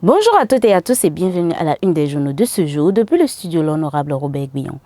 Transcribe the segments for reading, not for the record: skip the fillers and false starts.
Bonjour à toutes et à tous et bienvenue à la une des journaux de ce jour depuis le studio l'honorable Robert Guillon.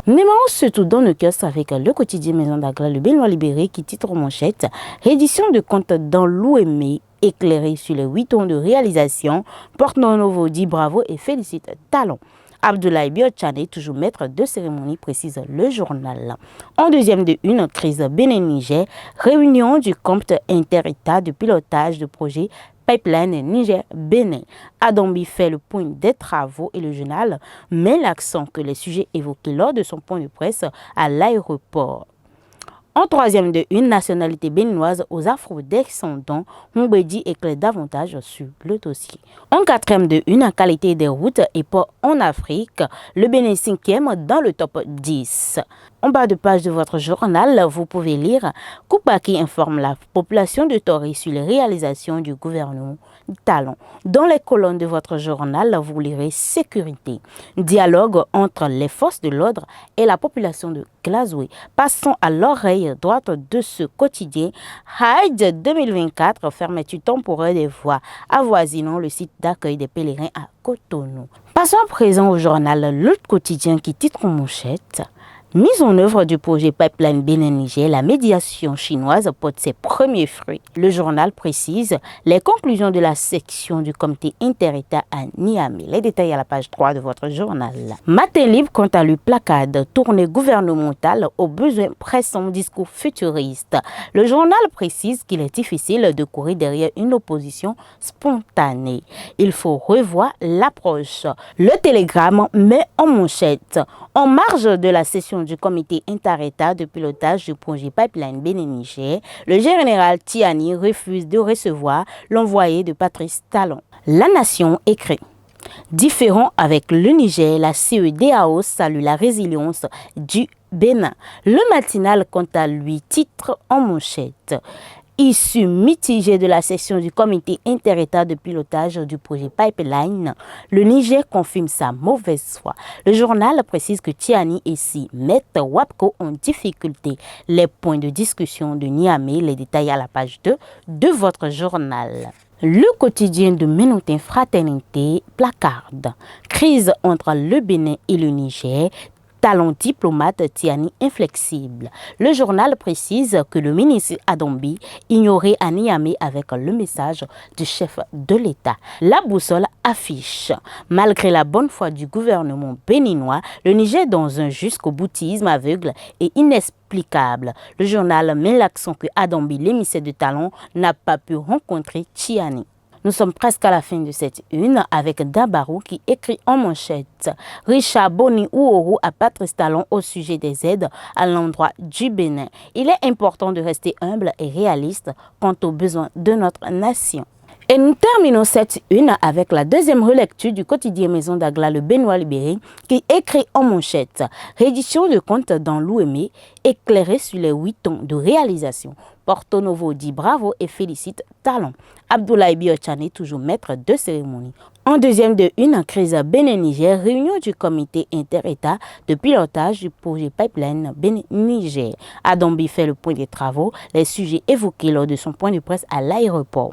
Numéro surtout dans le kiosque avec le quotidien Maison d'Agra, le Béninois libéré qui titre en manchette réédition de compte dans l'OME éclairé sur les 8 ans de réalisation. Porte-Novo Nouveau dit bravo et félicite Talon. Abdoulaye Biotchane, toujours maître de cérémonie, précise le journal. En deuxième de une, crise Bénin-Niger, réunion du comité inter-État de pilotage de projet Pipeline Niger-Bénin. Adambi fait le point des travaux et le journal met l'accent que les sujets évoqués lors de son point de presse à l'aéroport. En troisième de une, nationalité béninoise aux afro-descendants, Mbedi éclaire davantage sur le dossier. En quatrième de une, qualité des routes et ports en Afrique, le Bénin 5e dans le top 10. En bas de page de votre journal, vous pouvez lire « Koupaki informe la population de Tori sur les réalisations du gouvernement Talon ». Dans les colonnes de votre journal, vous lirez « Sécurité ». Dialogue entre les forces de l'ordre et la population de Glazoué. Passons à l'oreille droite de ce quotidien. Hajj 2024, fermeture temporaire des voies avoisinant le site d'accueil des pèlerins à Cotonou. Passons à présent au journal Le Quotidien qui titre en manchette « Mise en œuvre du projet Pipeline Bénin-Niger, la médiation chinoise porte ses premiers fruits. Le journal précise les conclusions de la section du comité inter-État à Niamey. Les détails à la page 3 de votre journal. Matin libre quant à lui placade, tournée gouvernementale aux besoins pressants, discours futuriste. Le journal précise qu'il est difficile de courir derrière une opposition spontanée. Il faut revoir l'approche. Le Télégramme met en manchette. En marge de la session du comité inter-État de pilotage du projet Pipeline Bénin-Niger, le général Tiani refuse de recevoir l'envoyé de Patrice Talon. La Nation écrit. Différent avec le Niger, la CEDEAO salue la résilience du Bénin. Le matinal, quant à lui, titre en manchette. Issu mitigé de la session du comité inter-État de pilotage du projet Pipeline, le Niger confirme sa mauvaise foi. Le journal précise que Tiani et si Maître Wapko ont difficulté. Les points de discussion de Niamey, les détails à la page 2 de votre journal. Le quotidien de Ménotin Fraternité placarde. Crise entre le Bénin et le Niger. Talon diplomate Tiani inflexible. Le journal précise que le ministre Adambi ignorait à Niamey avec le message du chef de l'État. La boussole affiche. Malgré la bonne foi du gouvernement béninois, le Niger dans un jusqu'au boutisme aveugle et inexplicable. Le journal met l'accent que Adambi, l'émissaire de Talon, n'a pas pu rencontrer Tiani. Nous sommes presque à la fin de cette une avec Dabarou qui écrit en manchette « Richard Boni Ouourou à Patrice Talon au sujet des aides à l'endroit du Bénin. Il est important de rester humble et réaliste quant aux besoins de notre nation. » Et nous terminons cette une avec la deuxième relecture du quotidien Maison d'Agla, le Béninois libéré, qui écrit en manchette « Réédition de compte dans l'OME, éclairé sur les 8 ans de réalisation. Porte-Novo Nouveau dit bravo et félicite Talon. Abdoulaye Biotchane, toujours maître de cérémonie. En deuxième de une, crise Bénin-Niger, réunion du comité inter-État de pilotage du projet Pipeline Bénin-Niger. Adambi fait le point des travaux, les sujets évoqués lors de son point de presse à l'aéroport.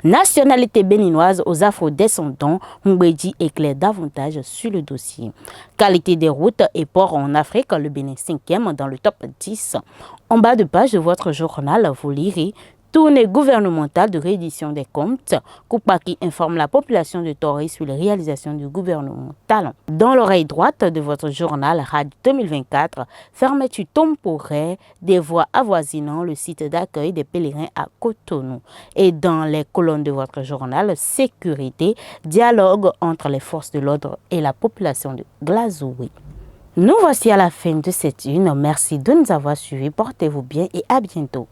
Nationalité béninoise aux afro-descendants, Mbedi éclaire davantage sur le dossier. Qualité des routes et ports en Afrique, le Bénin 5e dans le top 10. En bas de page de votre journal, vous lirez tournée gouvernementale de réédition des comptes. Koupaki informe la population de Tori sur les réalisations du gouvernement Talon. Dans l'oreille droite de votre journal Hajj 2024, fermeture temporaire des voies avoisinant le site d'accueil des pèlerins à Cotonou. Et dans les colonnes de votre journal, sécurité, dialogue entre les forces de l'ordre et la population de Glazoué. Nous voici à la fin de cette une. Merci de nous avoir suivis. Portez-vous bien et à bientôt.